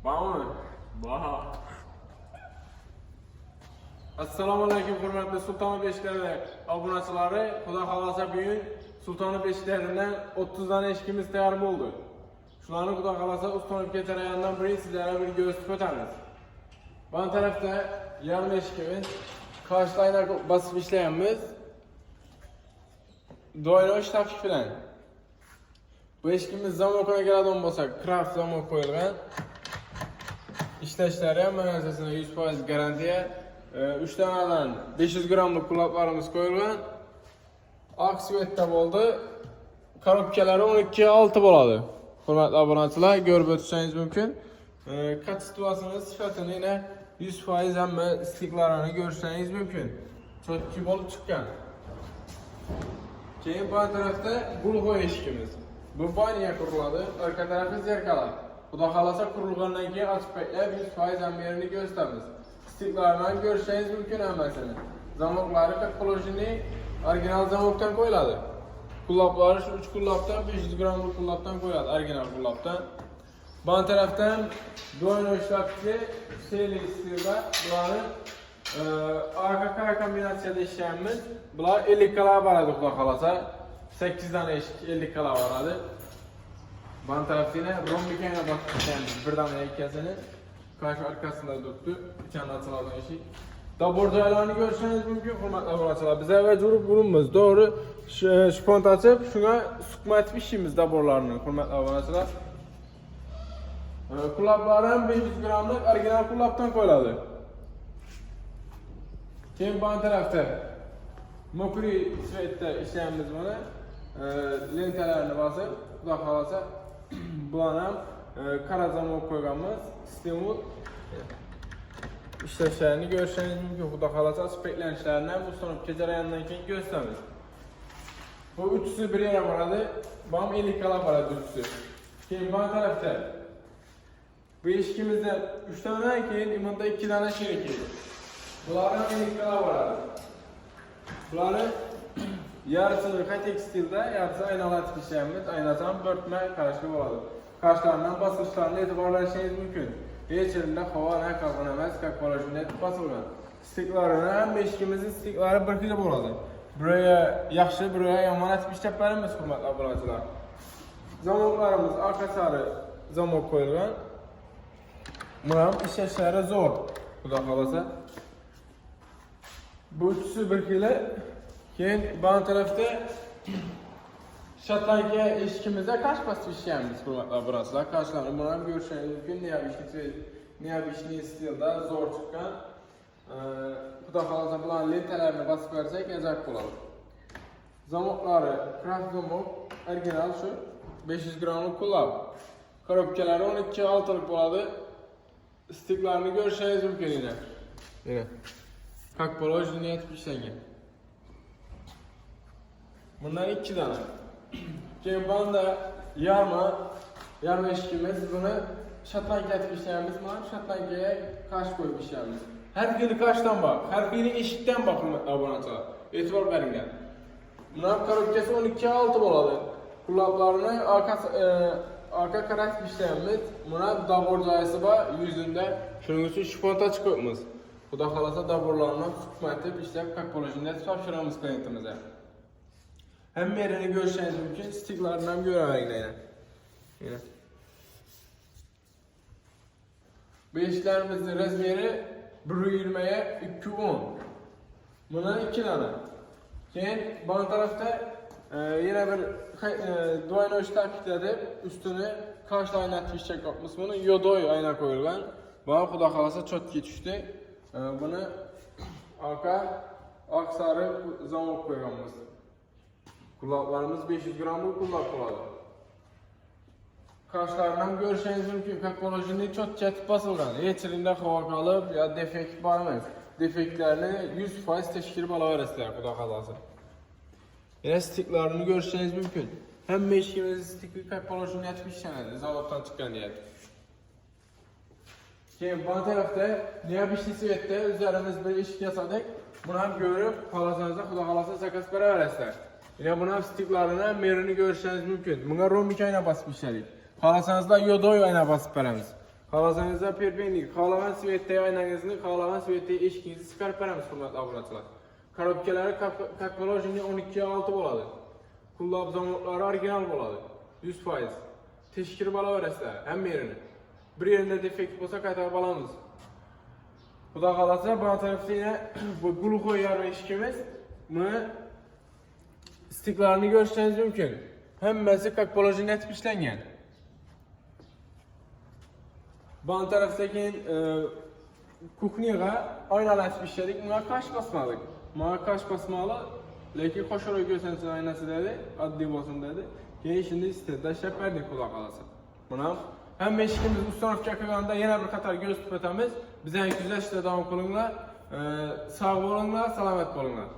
Bağlı. Baha. Assalamu alaikum hürmetli Sultanı Beşikleri abunachilari. Xudo xolasa bugün Sultanı Beşiklerinden 30 tane eşkimiz tayyor oldu. Şularni Xudo xolasa ustanib kechirayotgandan biri sizlarga bir gösterib o'tamiz. Bu tarafda yarım eşkimiz, karşılayına basıp işlayamiz. Doira takip bilan. Bu eşkimiz zamokuna keladigan bo'lsak, Craft zamok qo'yilgan. İşlashlar ham manasasini 100% garantiya. 3 tanadan 500 gramlık kulaklarımız koyulgan. Aksiyette oldu. Korobkaları 12.6 bo'ladi. Hurmatli obunachilar, ko'rib o'tishingiz mumkin. Kachествосini, sifatini yine 100% hamma istiklarini ko'rishingiz mumkin. Chotki bo'lib chiqqan. Keyin bu tarafda gulg'oy eshikimiz. Bu baniya quriladi, orqa tarafi zerkalar. Xudo xolasa qurilgandan keyin ochib beklab 100% ham yerini ko'rsatamiz. Stiklarini ko'rishingiz mumkin hammasini. Zamoklari polijni original zamokdan qo'yiladi. Qullablari shu 3 qullabdan 500 gramlik qullabdan qo'yiladi, original qullabdan. Bu tarafdan do'yno ishlabki seli stilda bularni arka kombinatsiyada ishlaymiz. Bular 50 kala boradi xudo xolasa. 8 tane eshik 50 kala boradi. Bu tarafda yine rombikayna bakışlayamiz. Bir tane ikkasini karşı arkasında tuttu. İçeride açılan eşik. Dabordalarını görürseniz mümkün hurmatli obunachilar. Biz evvel durup vurumuz. Doğru şpont açıp şuna sıkma etmişimiz daborlarını hurmatli obunachilar. Kulaklarım 500 gramlık orijinal kulaktan koyuladı. Keyin bu tarafta mokri svetde işleyemiz bunu. Lentelerini basıp Xudo xolasa bularni qora zamok qo'yganmiz. Stimul ishlashlarini ko'rishingiz mumkin. Xudo xolasa speklanishlarni ham ustanib kechirgandan keyin ko'rsatamiz. Bu uchisi bir yere boradi. Bu ham 50 kala boradi uchisi. Keyin bu tarafda bu eshikimizda 3 tanedan keyin imanda 2 tane sheriki. Bular ham 50 kala boradi. Bularni yarısı tekstilde, yarısı aynalatib ishlaymiz. Aynasi ham börtma qarashli bo'ladi. Qarshlardan basqichlarni e'tiborlashingiz mumkin. Hech yerda havo karbon emas, как положено etib bosilgan. Stiklarini ham eshikimizning stiklari bir xil bo'ladi. Buraya yaxshi, buraya yomon etib ishlab beramiz, hurmatli obunachilar. Zamoklarimiz orqa sari zamok qo'yilgan. Buni ham ishlashlari zo'r, xudo xolasa. Bu uchisi bir xil. Keyin bu tarafda Şotlandiya eshikimizda kaç basib ishlaymiz, hurmatli obunachilar. Qarshlarni buni ham ko'rishingiz mumkin. Neobishli stilda zo'r chiqqan. Xudo xolasa bularning lentalarini basib bersak, ajab bo'ladi. Zamoklari Craft zamok, original shu 500 gramlik qullab. Korobkalari 12.6lik bo'ladi. Stiklarini ko'rishingiz mumkin yine. Как положено etib ishlangan. Bundan 2 tane. Keyin banda yarım eşkimiz bunu Şotlandiya etib ishlaymiz. Mana Şotlandiyaga qarshi qo'yib ishlaymiz. Har biri qarshdan bak, har biri eshikdan bak obunachilar. E'tibor beringlar. Bundan korobkasi 12.6 bo'ladi. Qullablarini arka qaratib ishlaymiz. Buna dabor joyisi bor, yuzunda. Shuning uchun shpont ochib qo'yamiz. Xudo xolasa daborlarni suqmatib ishlab как положено topshiramiz klientimizga. Hem yerini görüşeniz mümkün, stiklarını hem göremeyin yine. Bu işlerimizin rezmeri 1.20'ye 2.10. Bundan 2 tane. Keyin bu tarafta yine bir doyno takipledip üstünü karşılayına tişecek yapmış. Bunu yodoy ayna koyulgan. Bana Xudo xolasa çotki düştü. Bunu arka aksarı zamok koyganmiz. Kulaklarımız 500 gramlık kulak oladı. Karşılarından görüşeniz mümkün. Teknolojinin çok çetip basılgan. Geçirinde hava kalıp ya defekt var mı? Defektlerini 100% teşkil balaveresler Xudo xolasa. Yine stiklerini görüşeniz mümkün. Hem meşkimiz stikli teknolojinin etmiş işlenedi. Zavoddan çıkan diyet. Keyin bu tarafta Neobishli svetde üzerimiz bir eshik yasadık. Bunu hem görüp xolasanızda Xudo xolasa zakaz beraveresler. Yine buna stiklarini merini görüşeniz mümkün. Buna rombik ayna basıp işledik. Xolasanızda yodoy ayna basıp beremiz. Xalasanızda perpendik, xalagan svetdəyi aynanızını, xalagan svetdəyi eşkinizi çıxarıb verəmiz hörmətli abunəçilər. Korobkaları Kakvalojini 12-6 boladı. Kullab zamotları orijinal boladı. 100%. Teşkil bala verəslər, həm yerini. Bir yerində defekt olsa qaytarıb alamız. Bu da qalasa, bana tərəfdə yine bu glukoy yarı eşkimiz. Bunu istiklarını görüşləniz mümkün. Həmməsi Kakvalojini etib işlənən. Bana tərəfdəki kuxniyə aynalı etib işlədik, buna kaş basmalıyıq. Bana kaş basmalı, lakin xoş olaraq görsənsin aynası dedi, adli olsun dedi. Şimdi istedi, şəb verdik kulaq qalasa. Buna hem eşkimiz Ustanov Kakıqanda yine bir qatar göz tüpətəmiz. Bizə güzel işlə davam qılınlar, sağ olunlar, salamat olunlar.